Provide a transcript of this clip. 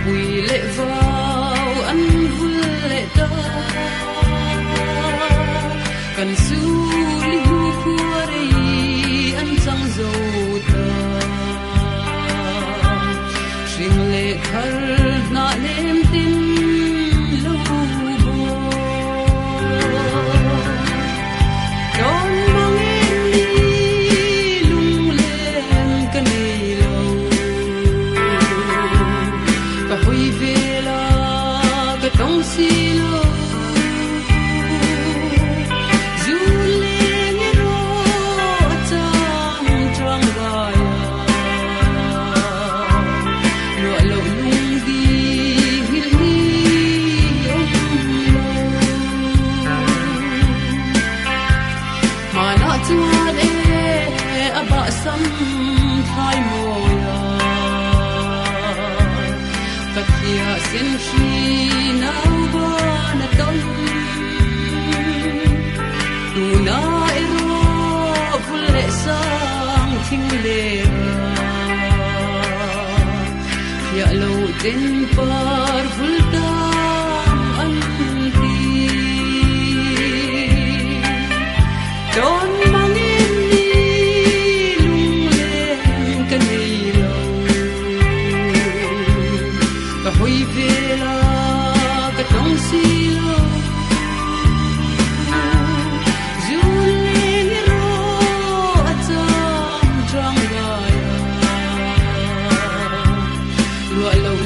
bùi lệ vào ăn vui lệ ta cần su li hu khua đây ăn trăng dầu ta riêng lệ khar na lem tin lâu bo đón mang em đi lung lên cái này lâu và huy về là cái tông xì lâu xin chi nào ba na tâm tu na ero vule sang thinh lệ ya lâu đến par vul tam an ti don mang em đi lung lên cái này lâu và huy về là cái tông xì lâu dù lên ro chăm trăng gaya lụa lâu